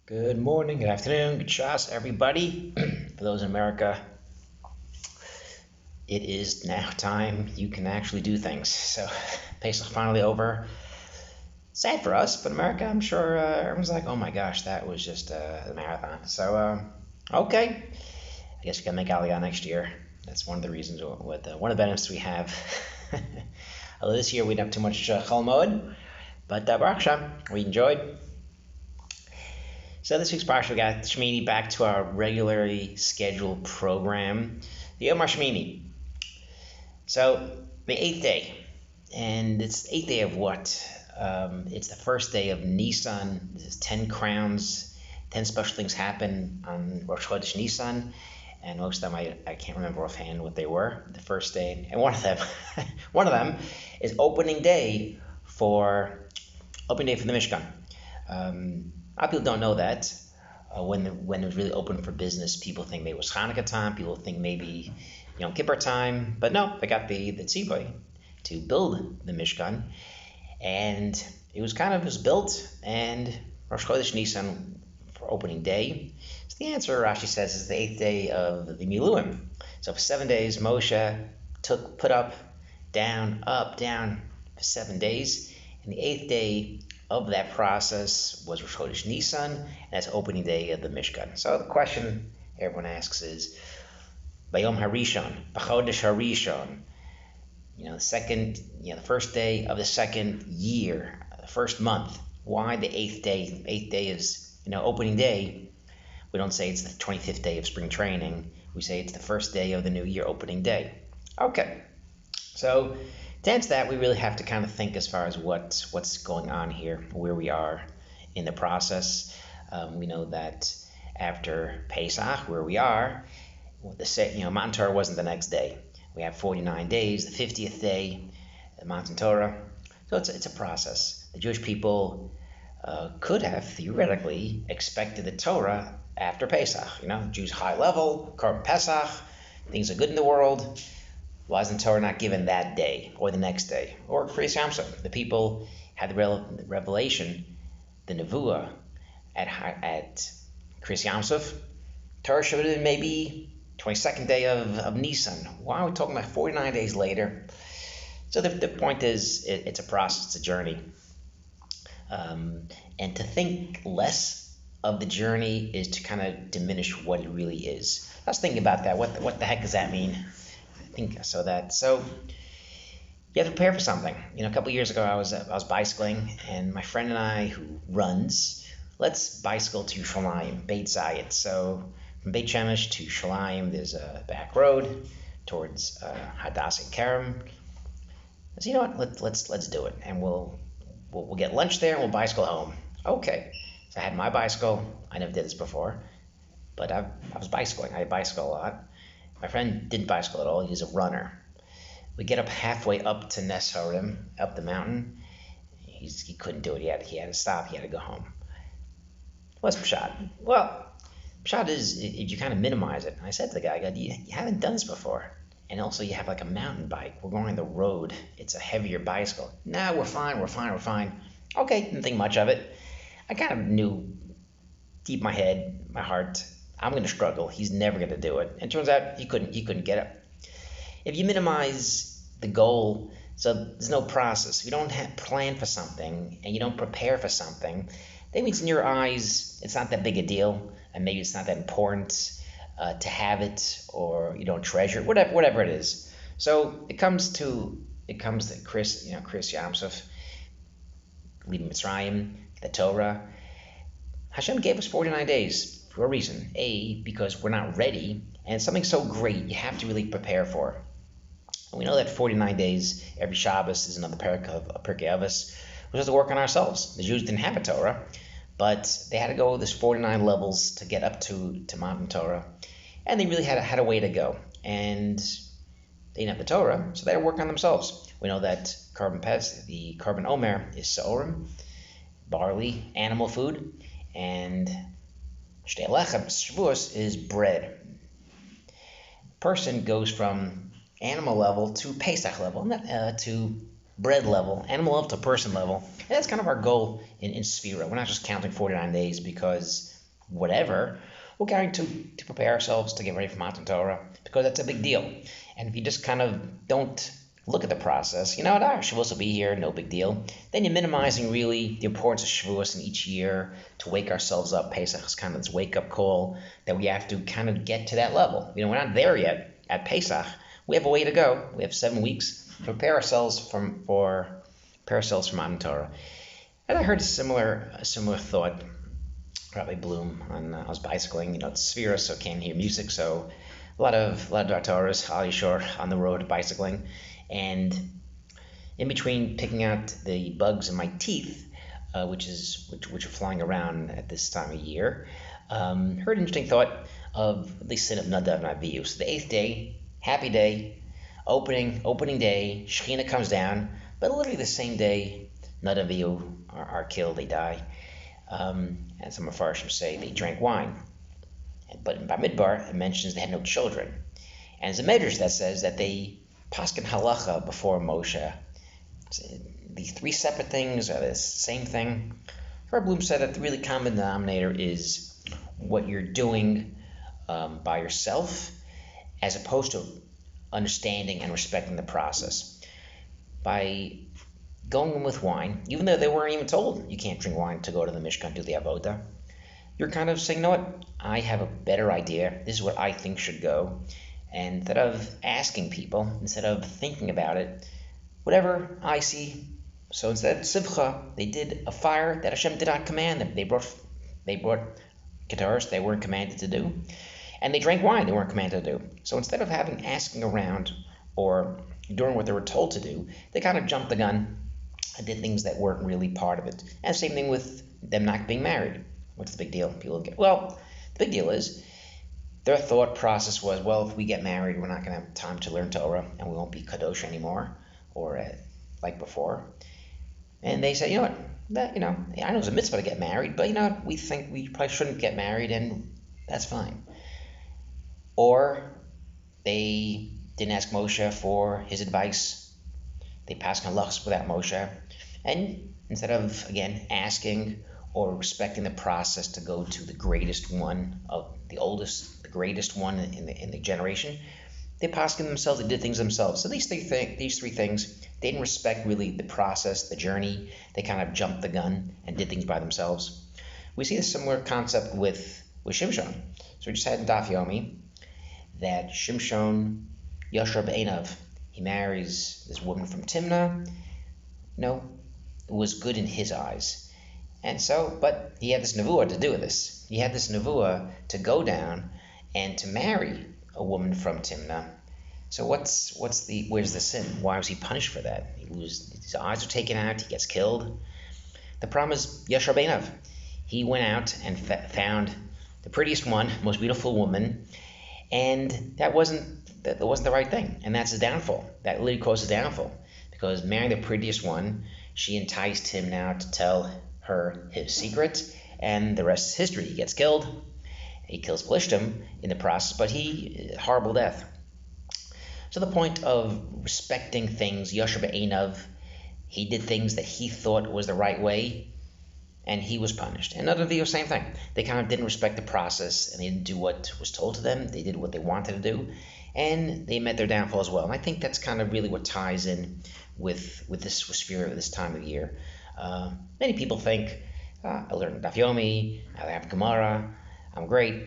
Good morning, good afternoon, good shots, everybody. For those in America, it is now time you can actually do things. So, Pesach's finally over. Sad for us, but America, I'm sure everyone's like, oh my gosh, that was just a marathon. Okay, I guess we can make Aliyah next year. That's one of the reasons, one of the benefits we have. Although this year we didn't have too much Chol Moed, but Baruch Hashem, we enjoyed. So this week's parsha, we got Shmini back to our regularly scheduled program, the Yom HaShmini. So the eighth day, and it's the eighth day of what? It's the first day of Nisan. There's 10 crowns, 10 special things happen on Rosh Chodesh Nisan, and most of them I can't remember offhand what they were. The first day, and one of them is opening day for the Mishkan. A lot of people don't know that. When it was really open for business, people think maybe it was Hanukkah time. People think maybe Yom Kippur time. But no, they got the tzibah to build the Mishkan, and it was built, and Rosh Chodesh Nisan for opening day. So the answer, Rashi says, is the eighth day of the Miluim. So for 7 days, Moshe put up, down for 7 days, and the eighth day of that process was Rosh Chodesh Nisan, and that's opening day of the Mishkan. So the question everyone asks is, Bayom Harishon, B'Chodesh Harishon, the first day of the second year, the first month. Why the eighth day? The eighth day is, opening day. We don't say it's the 25th day of spring training. We say it's the first day of the new year, opening day. Okay, so to answer that, we really have to kind of think as far as what's going on here, where we are in the process. We know that after Pesach, where we are, Matan Torah wasn't the next day. We have 49 days, the 50th day, Matan Torah. So it's a process. The Jewish people could have theoretically expected the Torah after Pesach. Jews high level, Korban Pesach, things are good in the world. Why isn't Torah not given that day or the next day? Or Kriyas Yamsuf, the people had the revelation, the Nevuah at Kriyas Yamsuf. Torah should have been maybe 22nd day of Nisan. Why are we talking about 49 days later? So the point is, it's a process, it's a journey. And to think less of the journey is to kind of diminish what it really is. I was thinking about that. What the heck does that mean? So you have to prepare for something. A couple of years ago, I was bicycling, and my friend and I, who runs, let's bicycle to Shalayim, Beit Zayit. So from Beit Shemesh to Shalayim, there's a back road towards Hadassah and Kerem. So you know what? Let's do it, and we'll get lunch there, and we'll bicycle home. Okay. So I had my bicycle. I never did this before, but I was bicycling. I bicycle a lot. My friend didn't bicycle at all. He's a runner. We get up halfway up to Nes Horim, up the mountain. He couldn't do it. He had to stop. He had to go home. What's Pshat? Well, Pshat is if you kind of minimize it. And I said to the guy, you haven't done this before. And also you have like a mountain bike. We're going on the road. It's a heavier bicycle. No, we're fine. Okay, didn't think much of it. I kind of knew deep in my head, my heart, I'm going to struggle. He's never going to do it. And it turns out he couldn't get it. If you minimize the goal, so there's no process. If you don't plan for something and you don't prepare for something, that means in your eyes it's not that big a deal, and maybe it's not that important to have it, or you don't treasure it, whatever it is. So it comes to Kriyas Yamsuf, leaving Mitzrayim, the Torah. Hashem gave us 49 days. For a reason. Because we're not ready, and it's something so great you have to really prepare for. And we know that 49 days, every Shabbos is another Pirkei Avos. We have to work on ourselves. The Jews didn't have a Torah, but they had to go this 49 levels to get up to Matan Torah, and they really had a way to go. And they didn't have the Torah, so they had to work on themselves. We know that the Korban Omer is Seorim, barley, animal food, and Shtei Lechem, Shavuos, is bread. Person goes from animal level to Pesach level, to bread level, animal level to person level. And that's kind of our goal in Sphira. We're not just counting 49 days because whatever, we're going to prepare ourselves to get ready for Matan Torah because that's a big deal. And if you just kind of don't look at the process, Shavuos will be here, no big deal. Then you're minimizing really the importance of Shavuos in each year to wake ourselves up. Pesach is kind of this wake-up call that we have to kind of get to that level. We're not there yet at Pesach. We have a way to go. We have 7 weeks to prepare ourselves for Matan Torah. And I heard a similar thought. Rabbi Bloom I was bicycling. It's Sefira, so can't hear music. So a lot of Torahs, Al Yashor, on the road bicycling, and in between picking out the bugs in my teeth, which are flying around at this time of year, heard an interesting thought of the sin of Nadav and Avihu. So the 8th day, happy day, opening day, Shekhinah comes down, but literally the same day, Nadav and Avihu are killed, they die. And some Mepharshim say they drank wine. But in Bamidbar, it mentions they had no children. And there's a Medrash that says that they paskin halacha before Moshe. These 3 separate things are the same thing. Rabbi Bloom said that the really common denominator is what you're doing by yourself as opposed to understanding and respecting the process. By going in with wine, even though they weren't even told you can't drink wine to go to the Mishkan, do the Avodah, you're kind of saying, I have a better idea. This is what I think should go. And instead of asking people, instead of thinking about it, whatever I see. So instead, Simcha, they did a fire that Hashem did not command them. They brought Keteros they weren't commanded to do. And they drank wine they weren't commanded to do. So instead of asking around or doing what they were told to do, they kind of jumped the gun and did things that weren't really part of it. And same thing with them not being married. What's the big deal? The big deal is their thought process was, if we get married, we're not going to have time to learn Torah, and we won't be kadosh anymore, or like before. And they said, I know it's a mitzvah to get married, but we think we probably shouldn't get married, and that's fine. Or they didn't ask Moshe for his advice. They passed halachos without Moshe, and instead of again asking or respecting the process to go to the greatest one, of the oldest, the greatest one in the generation, they paskin themselves, they did things themselves. So these three things, they didn't respect really the process, the journey. They kind of jumped the gun and did things by themselves. We see a similar concept with Shimshon. So we just had in Daf Yomi that Shimshon Yashar Be'enav, he marries this woman from Timnah. It was good in his eyes. And so, but he had this nevuah to do with this. He had this nevuah to go down and to marry a woman from Timnah. So where's the sin? Why was he punished for that? His eyes are taken out, he gets killed. The problem is Yashar Be'enav. He went out and found the prettiest one, most beautiful woman, and that wasn't the right thing. And that's his downfall. That literally caused his downfall. Because marrying the prettiest one, she enticed him now to tell her his secret, and the rest is history. He gets killed. He kills Plishtim in the process, but horrible death. So the point of respecting things, Yashar Be'enav, he did things that he thought was the right way, and he was punished. And other the same thing. They kind of didn't respect the process, and they didn't do what was told to them. They did what they wanted to do, and they met their downfall as well. And I think that's kind of really what ties in with this spirit of this time of year. Many people think, I learned Daf Yomi, I have Gemara, I'm great.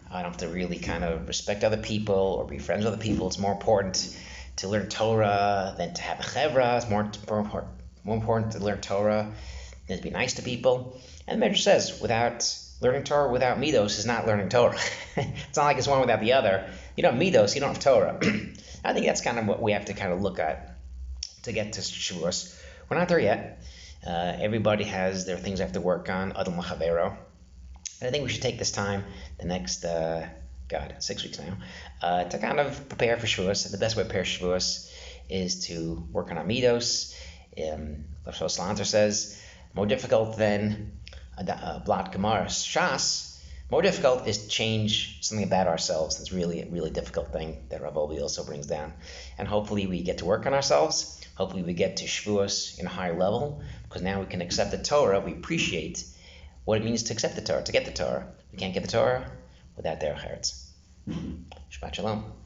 I don't have to really kind of respect other people or be friends with other people. It's more important to learn Torah than to have a chevra. It's more important to learn Torah than to be nice to people. And the Medrash says, without learning Torah without midos is not learning Torah. It's not like it's one without the other. You don't have midos, you don't have Torah. I think that's kind of what we have to kind of look at to get to Shavuos. We're not there yet. Everybody has their things they have to work on, Adam Machavero. And I think we should take this time, the next, 6 weeks now, to kind of prepare for Shavuos. The best way to prepare Shavuos is to work on our midos. Rav Slanter says, more difficult than Blat Gemara Shas, more difficult is to change something about ourselves. That's really a really difficult thing that Rav Olbi also brings down. And hopefully we get to work on ourselves. Hopefully we get to Shavuos in a higher level, because now we can accept the Torah. We appreciate what it means to accept the Torah, to get the Torah. We can't get the Torah without derech eretz. Shabbat shalom.